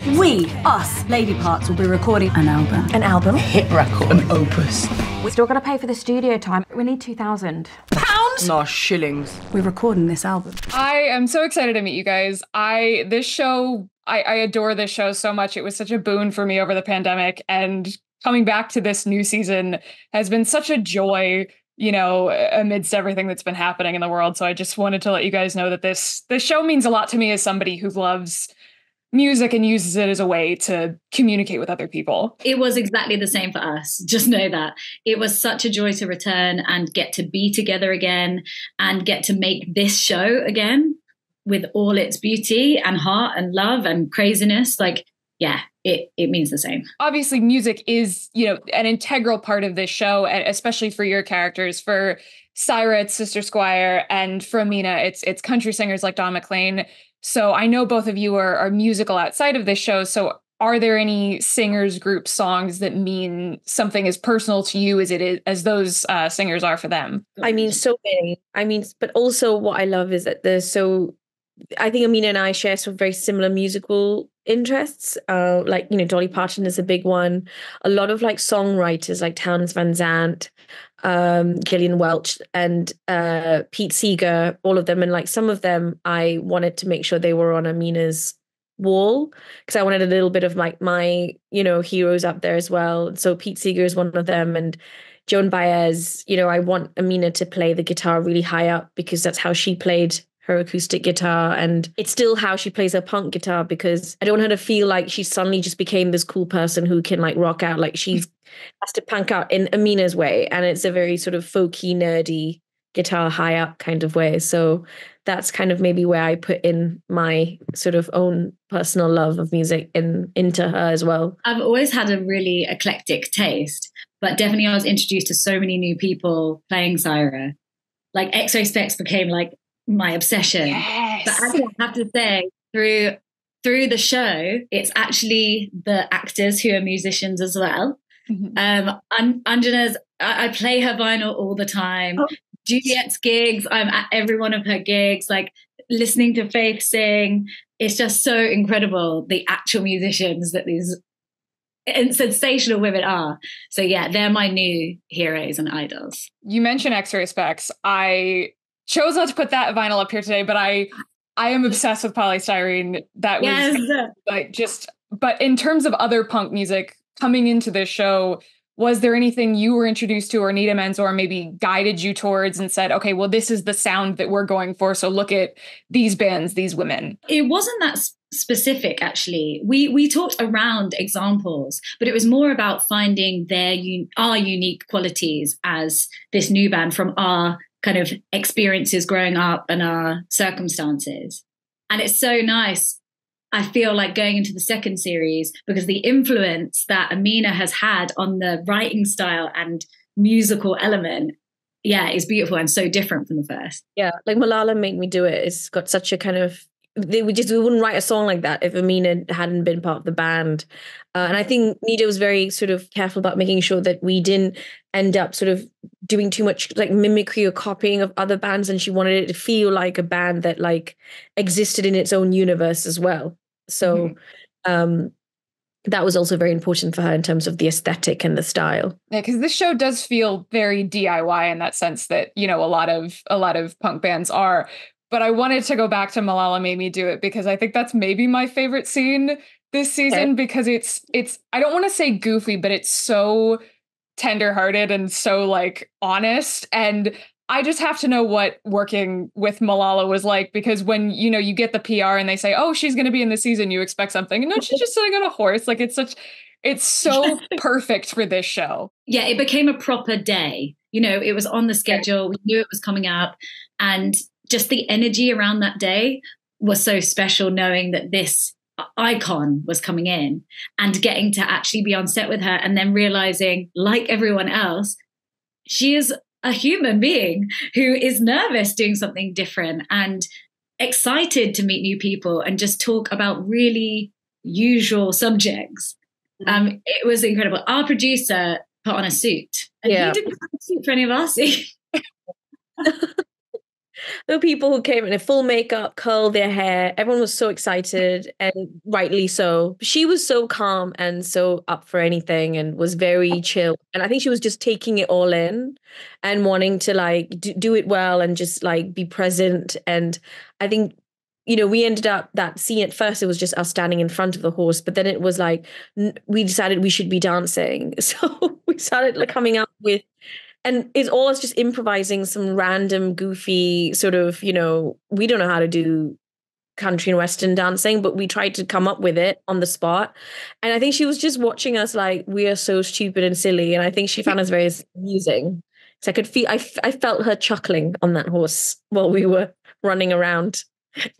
We, us, Lady Parts, will be recording an album. An album? Hit record. An opus. We still got to pay for the studio time. We need £2,000. No, shillings. We're recording this album. I am so excited to meet you guys. I adore this show so much. It was such a boon for me over the pandemic, and coming back to this new season has been such a joy, you know, amidst everything that's been happening in the world. So I just wanted to let you guys know that this show means a lot to me as somebody who loves music and uses it as a way to communicate with other people. It was exactly the same for us. Just know that. It was such a joy to return and get to be together again and get to make this show again with all its beauty and heart and love and craziness. Like, yeah, it means the same. Obviously, music is, you know, an integral part of this show, and especially for your characters. For Syra, it's Sister Squire, and for Amina, it's country singers like Don McLean. So I know both of you are musical outside of this show. So are there any singers, group songs that mean something as personal to you as those singers are for them? I mean, so many. But also what I love is that I think Amina and I share some very similar musical interests. Like, you know, Dolly Parton is a big one. A lot of like songwriters like Townes Van Zandt, Gillian Welch, and Pete Seeger, all of them. And like some of them, I wanted to make sure they were on Amina's wall because I wanted a little bit of my you know, heroes up there as well. So Pete Seeger is one of them, and Joan Baez. You know, I want Amina to play the guitar really high up because that's how she played her acoustic guitar, and it's still how she plays her punk guitar, because I don't want her to feel like she suddenly just became this cool person who can like rock out. Like she's has to punk out in Amina's way, and it's a very sort of folky, nerdy guitar high up kind of way. So that's kind of maybe where I put in my sort of own personal love of music into her as well. I've always had a really eclectic taste, but definitely I was introduced to so many new people playing Syra. Like X-Ray Specs became like my obsession. Yes. But I have to say, through the show, it's actually the actors who are musicians as well. Mm-hmm. Anjana's, I play her vinyl all the time. Oh. Juliet's gigs, I'm at every one of her gigs, like listening to Faith sing. It's just so incredible, the actual musicians that these sensational women are. So yeah, they're my new heroes and idols. You mentioned X-Ray Specs. I chose not to put that vinyl up here today, but I am obsessed with Polystyrene. That was like but in terms of other punk music coming into this show, was there anything you were introduced to or Nida Manzoor maybe guided you towards and said, okay, well, this is the sound that we're going for, so look at these bands, these women? It wasn't that specific, actually. We talked around examples, but it was more about finding our unique qualities as this new band from our kind of experiences growing up and our circumstances. And it's so nice, I feel like, going into the second series, because the influence that Amina has had on the writing style and musical element, is beautiful and so different from the first. Yeah, like Malala Made Me Do It. It's got such a kind of, we wouldn't write a song like that if Amina hadn't been part of the band. And I think Nida was very sort of careful about making sure that we didn't end up sort of doing too much like mimicry or copying of other bands. And she wanted it to feel like a band that like existed in its own universe as well. So that was also very important for her in terms of the aesthetic and the style. Yeah, because this show does feel very DIY in that sense that, you know, a lot of punk bands are. But I wanted to go back to Malala Made Me Do It because I think that's maybe my favorite scene this season, because it's I don't want to say goofy, but it's so tenderhearted and so like honest. And I just have to know what working with Malala was like, because when, you know, you get the PR and they say, oh, she's going to be in the season, you expect something. And no, she's just sitting on a horse. Like it's so perfect for this show. Yeah, it became a proper day. You know, it was on the schedule. We knew it was coming up. And just the energy around that day was so special, knowing that this icon was coming in and getting to actually be on set with her and then realizing, like everyone else, she is a human being who is nervous doing something different and excited to meet new people and just talk about really usual subjects. It was incredible. Our producer put on a suit, and he didn't have a suit for any of our scenes. the people who came in full makeup, curled their hair. Everyone was so excited, and rightly so. She was so calm and so up for anything and was very chill. And I think she was just taking it all in and wanting to like do it well and just like be present. And I think, we ended up that scene at first, it was just us standing in front of the horse, but then it was like, we decided we should be dancing. So we started like coming up with, and it's all us just improvising some random goofy sort of, we don't know how to do country and western dancing, but we tried to come up with it on the spot. And I think she was just watching us like, we are so stupid and silly. And I think she found us very amusing. So I could feel, I felt her chuckling on that horse while we were running around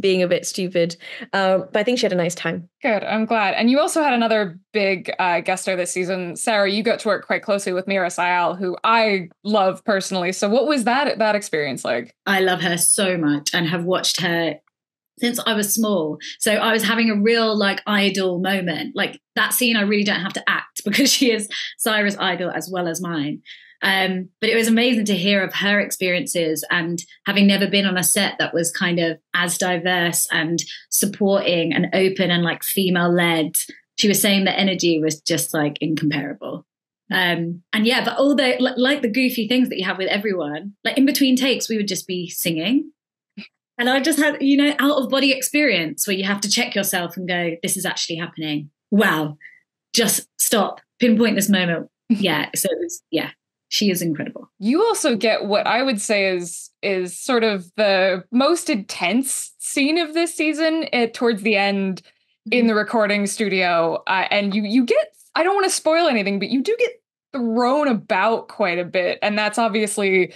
being a bit stupid. But I think she had a nice time. Good. I'm glad. And you also had another big guest star this season. Sarah, you got to work quite closely with Mira Sayal, who I love personally. So what was that experience like? I love her so much and have watched her since I was small. So I was having a real like idol moment. Like that scene, I really don't have to act because she is Syra's idol as well as mine. But it was amazing to hear of her experiences, and having never been on a set that was kind of as diverse and supporting and open and like female led. She was saying the energy was just like incomparable. And yeah, but all the like the goofy things that you have with everyone, like in between takes, we would just be singing. And I just had, out of body experience where you have to check yourself and go, this is actually happening. Wow. Just stop, pinpoint this moment. Yeah. So it was, yeah. She is incredible. You also get what I would say is sort of the most intense scene of this season towards the end in the recording studio. And you get, I don't want to spoil anything, but you do get thrown about quite a bit. And that's obviously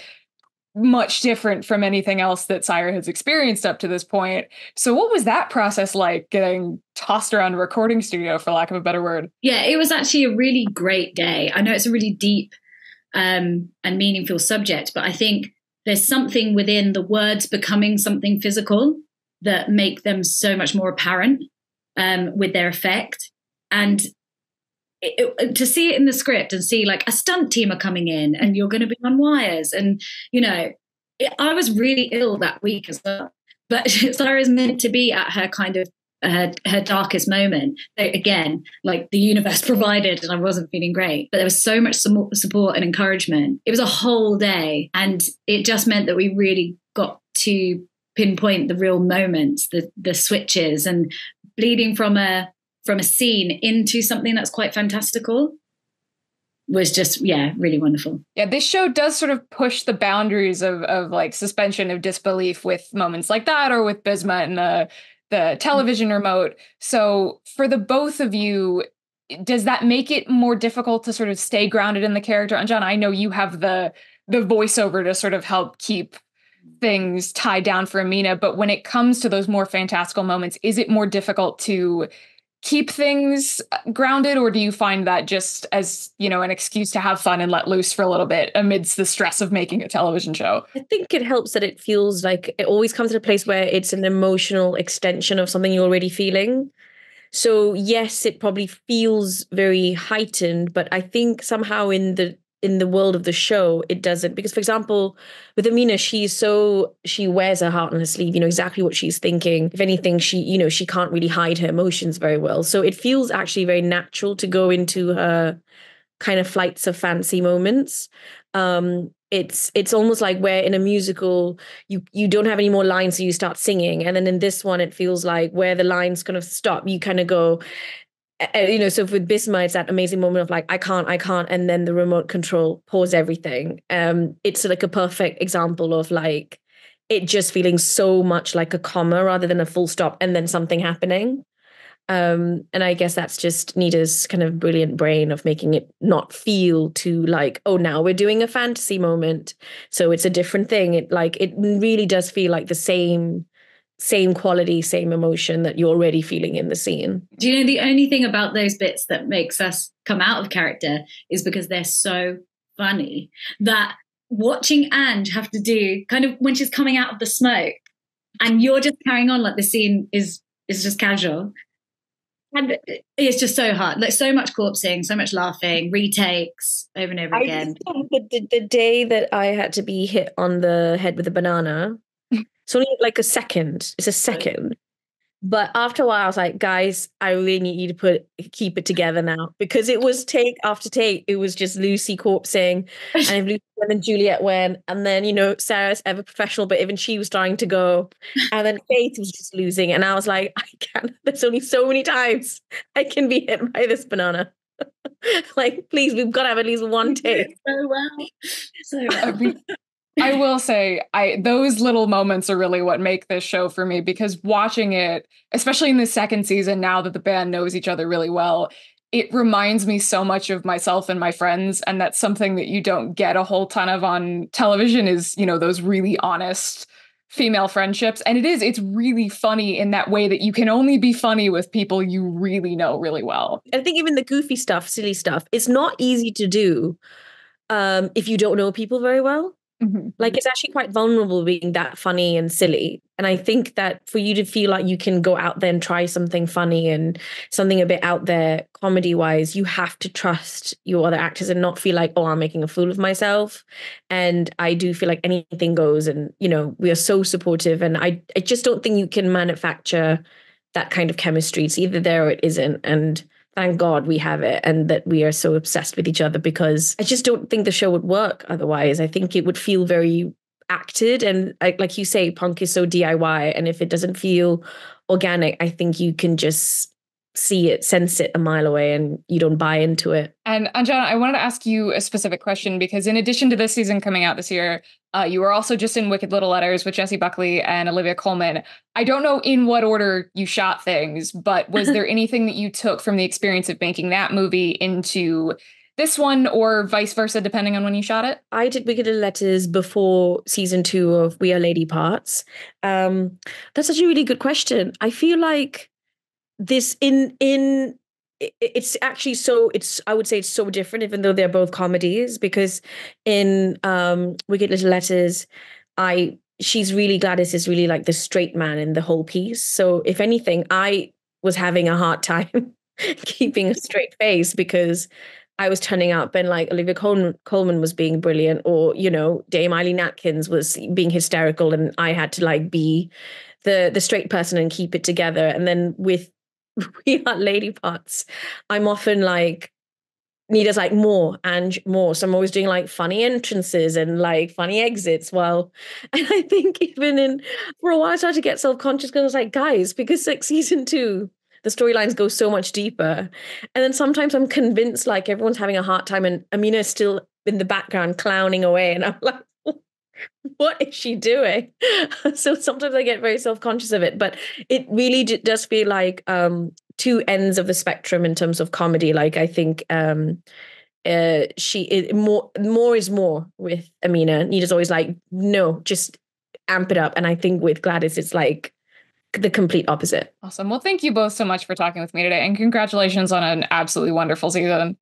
much different from anything else that Syra has experienced up to this point. So what was that process like, getting tossed around a recording studio, for lack of a better word? Yeah, it was actually a really great day. I know it's a really deep and meaningful subject, but I think there's something within the words becoming something physical that make them so much more apparent with their effect. And to see it in the script and see like a stunt team are coming in and you're going to be on wires, and I was really ill that week as well, but Syra's meant to be at her kind of her darkest moment. So again, like the universe provided, and I wasn't feeling great, but there was so much support and encouragement. It was a whole day, and it just meant that we really got to pinpoint the real moments, the switches, and bleeding from a scene into something that's quite fantastical was just, yeah, really wonderful. Yeah, this show does sort of push the boundaries of like suspension of disbelief with moments like that, or with Bisma and the television remote. So for the both of you, does that make it more difficult to sort of stay grounded in the character? Anjana, I know you have the voiceover to sort of help keep things tied down for Amina, but when it comes to those more fantastical moments, is it more difficult to keep things grounded, or do you find that just as, an excuse to have fun and let loose for a little bit amidst the stress of making a television show? I think it helps that it feels like it always comes to a place where it's an emotional extension of something you're already feeling. So yes, it probably feels very heightened, but I think somehow in the world of the show, it doesn't. Because, for example, with Amina, she wears her heart on her sleeve, exactly what she's thinking. If anything, she can't really hide her emotions very well. So it feels actually very natural to go into her kind of flights of fancy moments. It's almost like where in a musical, you don't have any more lines, so you start singing. And then in this one, it feels like where the lines kind of stop, you kind of go, so with Bisma, it's that amazing moment of like, I can't, and then the remote control pause everything. It's like a perfect example of like, it just feeling so much like a comma rather than a full stop and then something happening. And I guess that's just Nida's kind of brilliant brain of making it not feel too like, oh, now we're doing a fantasy moment, so it's a different thing. It really does feel like the same quality, same emotion that you're already feeling in the scene. Do you know, the only thing about those bits that makes us come out of character is because they're so funny, that watching Ange have to do kind of when she's coming out of the smoke and you're just carrying on like the scene is just casual. And it's just so hard. Like so much corpsing, so much laughing, retakes over and over again. The day that I had to be hit on the head with a banana, It's only like a second. It's a second. But after a while, I was like, guys, I really need you to keep it together now, because it was take after take. It was just Lucy corpsing, and if Lucy went, then Juliet went, and then Sarah's ever professional, but even she was starting to go, and then Faith was just losing, and I was like, I can't. There's only so many times I can be hit by this banana. Like, please, we've got to have at least one take. So well, so well. I will say, those little moments are really what make this show for me, because watching it, especially in the second season, now that the band knows each other really well, it reminds me so much of myself and my friends. And that's something that you don't get a whole ton of on television is, those really honest female friendships. And it's really funny in that way that you can only be funny with people you really know really well. I think even the goofy stuff, silly stuff, it's not easy to do if you don't know people very well. Mm-hmm. Like, it's actually quite vulnerable being that funny and silly. And I think that for you to feel like you can go out there and try something funny and something a bit out there comedy wise, you have to trust your other actors and not feel like, oh, I'm making a fool of myself. And I do feel like anything goes, and, we are so supportive. And I just don't think you can manufacture that kind of chemistry. It's either there or it isn't. And thank God we have it, and that we are so obsessed with each other, because I just don't think the show would work otherwise. I think it would feel very acted, and like you say, punk is so DIY, and if it doesn't feel organic, I think you can just see it, sense it a mile away, and you don't buy into it. And Anjana, I wanted to ask you a specific question, because in addition to this season coming out this year, you were also just in Wicked Little Letters with Jessie Buckley and Olivia Colman. I don't know in what order you shot things, but was there anything that you took from the experience of making that movie into this one, or vice versa, depending on when you shot it? I did Wicked Little Letters before season 2 of We Are Lady Parts. That's such a really good question. I feel like this it's actually I would say it's so different, even though they're both comedies, because in Wicked Little Letters, Gladys is really like the straight man in the whole piece. So if anything, I was having a hard time keeping a straight face, because I was turning up and like Olivia Colman was being brilliant, or, Dame Eileen Atkins was being hysterical, and I had to like be the straight person and keep it together. And then with We Are Lady Parts, I'm often like, Nida's like, more and more. So I'm always doing like funny entrances and like funny exits. And I think for a while I started to get self-conscious, because I was like, guys, because like season 2, the storylines go so much deeper. And then sometimes I'm convinced like everyone's having a hard time, and Amina is still in the background clowning away. And I'm like, what is she doing? So sometimes I get very self-conscious of it, but it really does feel like two ends of the spectrum in terms of comedy. Like, I think more is more with Amina. Nida's always like, no, just amp it up. And I think with Gladys, it's like the complete opposite. Awesome. Well, thank you both so much for talking with me today, and congratulations on an absolutely wonderful season.